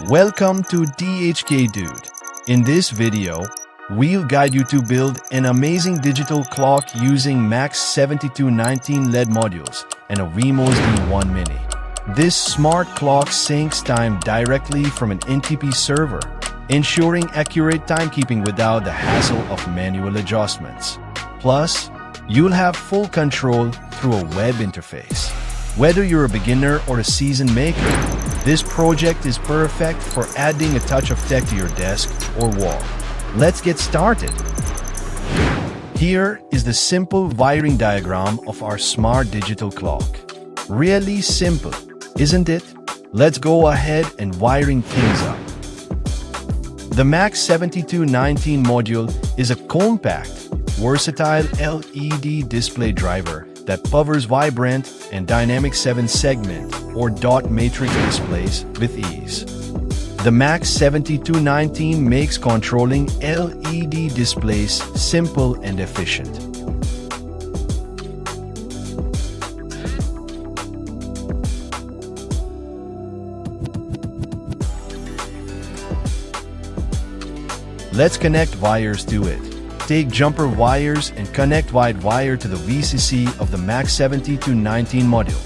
Welcome to DHK Dude. In this video, we'll guide you to build an amazing digital clock using MAX7219 LED modules and a Wemos D1 Mini. This smart clock syncs time directly from an NTP server, ensuring accurate timekeeping without the hassle of manual adjustments. Plus, you'll have full control through a web interface. Whether you're a beginner or a seasoned maker, this project is perfect for adding a touch of tech to your desk or wall. Let's get started. Here is the simple wiring diagram of our smart digital clock. Really simple, isn't it? Let's go ahead and wiring things up. The MAX7219 module is a compact, versatile LED display driver that powers vibrant and dynamic 7-segment or dot matrix displays with ease. The MAX7219 makes controlling LED displays simple and efficient. Let's connect wires to it. Take jumper wires and connect wide wire to the VCC of the MAX7219 module.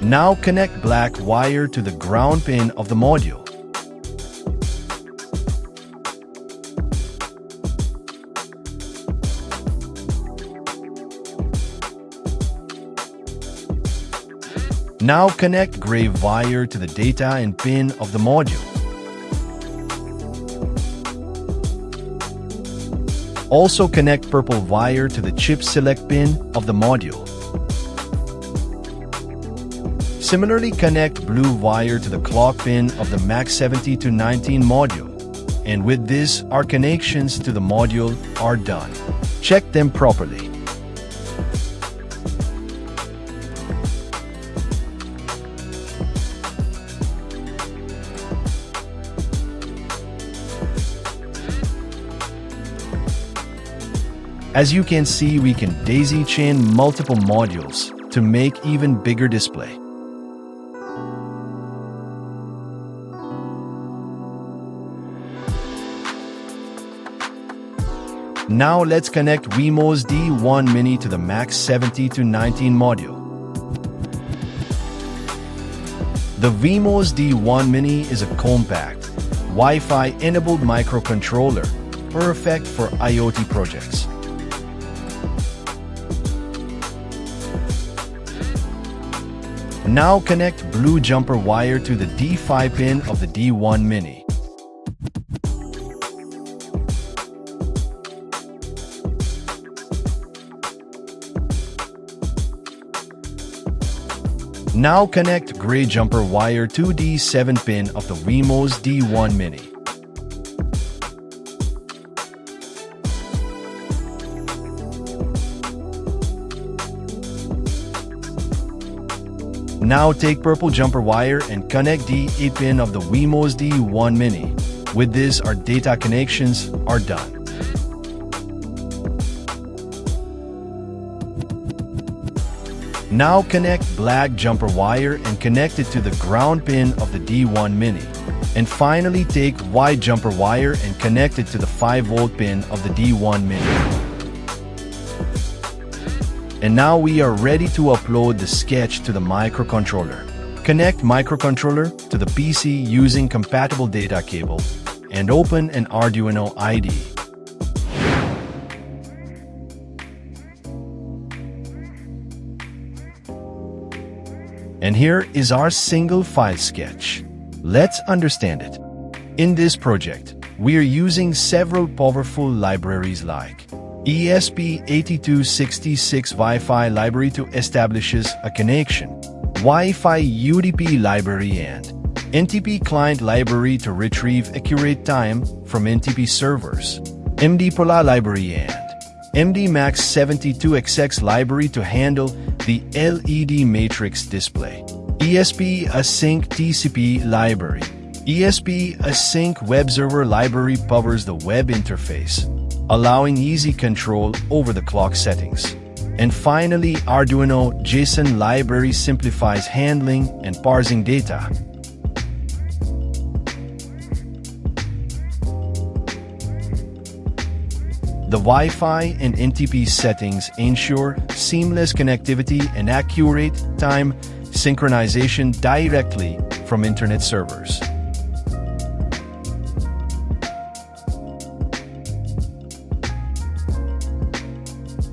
Now connect black wire to the ground pin of the module. Now connect gray wire to the data and pin of the module. Also connect purple wire to the chip select pin of the module. Similarly, connect blue wire to the clock pin of the MAX7219 module. And with this, our connections to the module are done. Check them properly. As you can see, we can daisy chain multiple modules to make even bigger display. Now let's connect Wemos D1 Mini to the MAX7219 module. The Wemos D1 Mini is a compact, Wi-Fi enabled microcontroller, perfect for IoT projects. Now connect blue jumper wire to the D5 pin of the D1 Mini. Now connect gray jumper wire to D7 pin of the Wemos D1 Mini. Now take purple jumper wire and connect D8 pin of the Wemos D1 Mini. With this, our data connections are done. Now connect black jumper wire and connect it to the ground pin of the D1 Mini. And finally, take white jumper wire and connect it to the 5-volt pin of the D1 Mini. And now we are ready to upload the sketch to the microcontroller. Connect microcontroller to the PC using compatible data cable and open an Arduino IDE. And here is our single file sketch. Let's understand it. In this project, we are using several powerful libraries like ESP8266 Wi-Fi library to establishes a connection, Wi-Fi UDP library and NTP client library to retrieve accurate time from NTP servers, MD-Pola library and MD-MAX72XX library to handle the LED Matrix display, ESP Async TCP library. ESP Async Web Server library powers the web interface, allowing easy control over the clock settings. And finally, Arduino JSON library simplifies handling and parsing data. The Wi-Fi and NTP settings ensure seamless connectivity and accurate time synchronization directly from internet servers.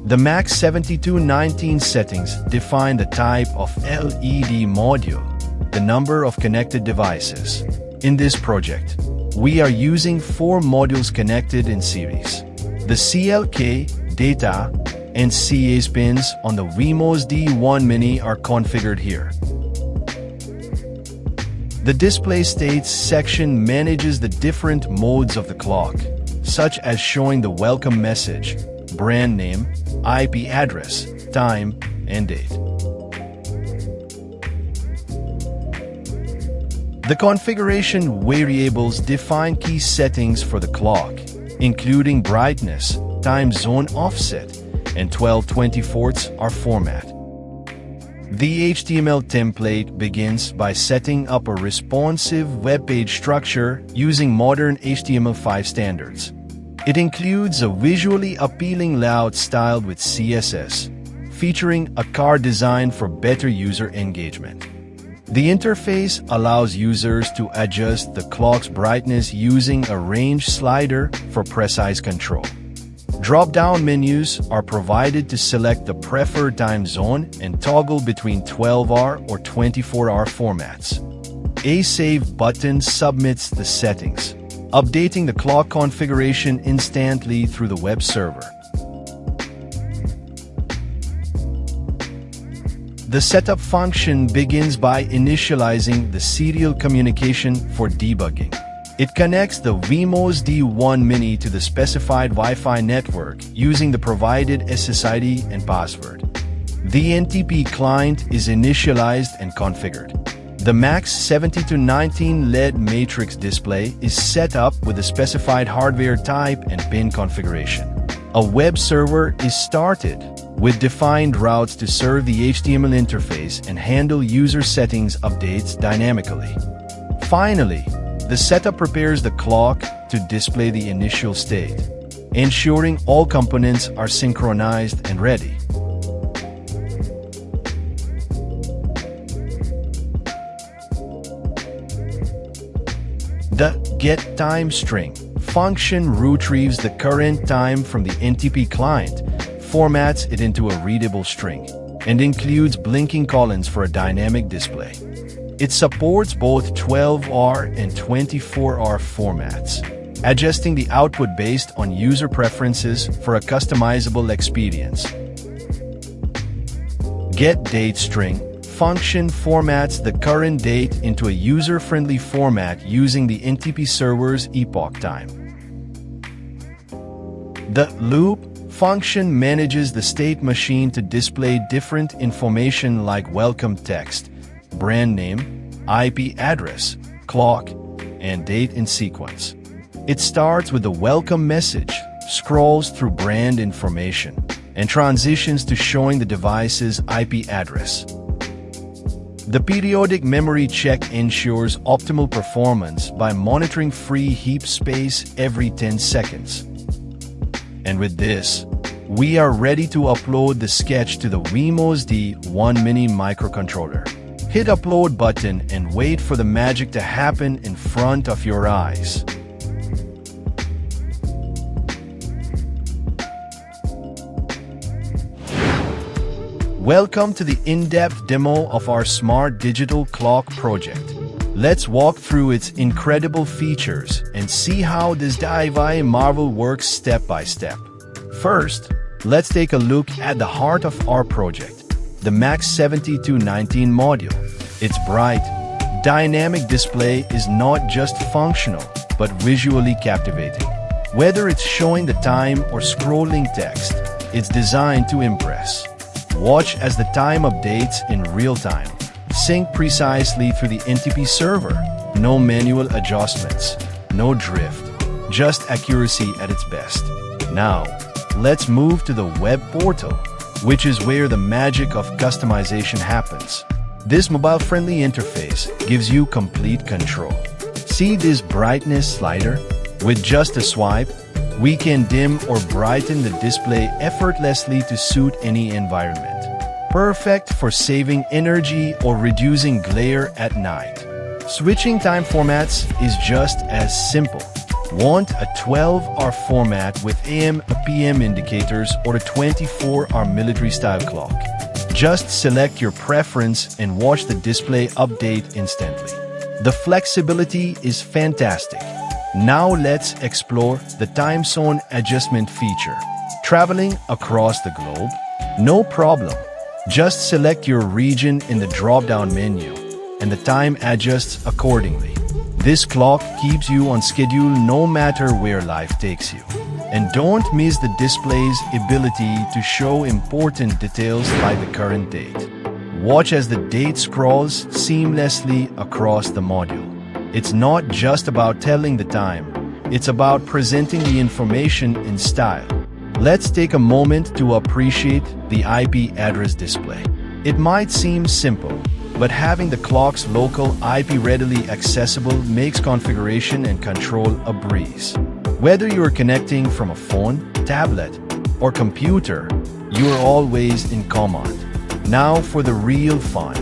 The MAX7219 settings define the type of LED module, the number of connected devices. In this project, we are using 4 modules connected in series. The CLK, data, and CAs pins on the Wemos D1 Mini are configured here. The display states section manages the different modes of the clock, such as showing the welcome message, brand name, IP address, time, and date. The configuration variables define key settings for the clock, including brightness, time zone offset, and 12/24 format. The HTML template begins by setting up a responsive web page structure using modern HTML5 standards. It includes a visually appealing layout styled with CSS, featuring a card design for better user engagement. The interface allows users to adjust the clock's brightness using a range slider for precise control. Drop-down menus are provided to select the preferred time zone and toggle between 12-hour or 24-hour formats. A Save button submits the settings, updating the clock configuration instantly through the web server. The setup function begins by initializing the serial communication for debugging. It connects the Wemos D1 Mini to the specified Wi-Fi network using the provided SSID and password. The NTP client is initialized and configured. The MAX7219 LED Matrix display is set up with the specified hardware type and pin configuration. A web server is started with defined routes to serve the HTML interface and handle user settings updates dynamically. Finally, the setup prepares the clock to display the initial state, ensuring all components are synchronized and ready. The getTimeString function retrieves the current time from the NTP client, formats it into a readable string, and includes blinking colons for a dynamic display. It supports both 12-hour and 24-hour formats, adjusting the output based on user preferences for a customizable experience. getDateString function formats the current date into a user-friendly format using the NTP server's epoch time. The loop function manages the state machine to display different information like welcome text, brand name, IP address, clock, and date in sequence. It starts with the welcome message, scrolls through brand information, and transitions to showing the device's IP address. The periodic memory check ensures optimal performance by monitoring free heap space every 10 seconds. And with this, we are ready to upload the sketch to the Wemos D1 Mini microcontroller. Hit upload button and wait for the magic to happen in front of your eyes. Welcome to the in-depth demo of our smart digital clock project. Let's walk through its incredible features and see how this DIY marvel works step by step. First, let's take a look at the heart of our project, the MAX7219 module. Its bright, dynamic display is not just functional, but visually captivating. Whether it's showing the time or scrolling text, it's designed to impress. Watch as the time updates in real time. Sync precisely through the NTP server. No manual adjustments, no drift, just accuracy at its best. Now, let's move to the web portal. which is where the magic of customization happens. This mobile-friendly interface gives you complete control. See this brightness slider? With just a swipe, we can dim or brighten the display effortlessly to suit any environment. Perfect for saving energy or reducing glare at night. Switching time formats is just as simple. Want a 12-hour format with AM and PM indicators or a 24-hour military-style clock? Just select your preference and watch the display update instantly. The flexibility is fantastic. Now let's explore the time zone adjustment feature. Traveling across the globe? No problem. Just select your region in the drop-down menu, and the time adjusts accordingly. This clock keeps you on schedule no matter where life takes you. And don't miss the display's ability to show important details like the current date. Watch as the date scrolls seamlessly across the module. It's not just about telling the time, it's about presenting the information in style. Let's take a moment to appreciate the IP address display. It might seem simple, but having the clock's local IP readily accessible makes configuration and control a breeze. Whether you're connecting from a phone, tablet, or computer, you're always in command. Now for the real fun.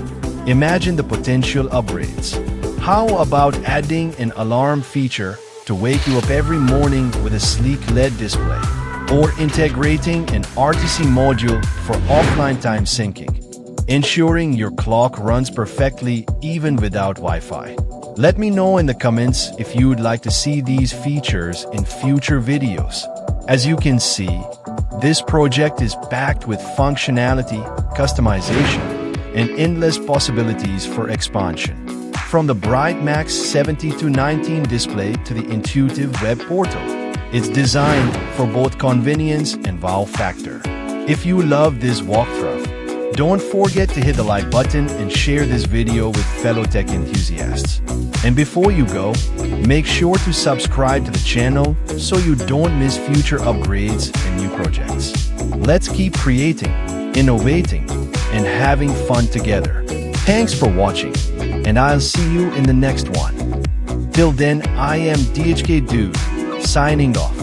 Imagine the potential upgrades. How about adding an alarm feature to wake you up every morning with a sleek LED display? Or integrating an RTC module for offline time syncing, ensuring your clock runs perfectly even without Wi-Fi. Let me know in the comments if you would like to see these features in future videos. As you can see, this project is packed with functionality, customization, and endless possibilities for expansion. From the bright MAX7219 display to the intuitive web portal, it's designed for both convenience and wow factor. If you love this walkthrough, don't forget to hit the like button and share this video with fellow tech enthusiasts. And before you go, make sure to subscribe to the channel so you don't miss future upgrades and new projects. Let's keep creating, innovating, and having fun together. Thanks for watching, and I'll see you in the next one. Till then, I am DHK Dude, signing off.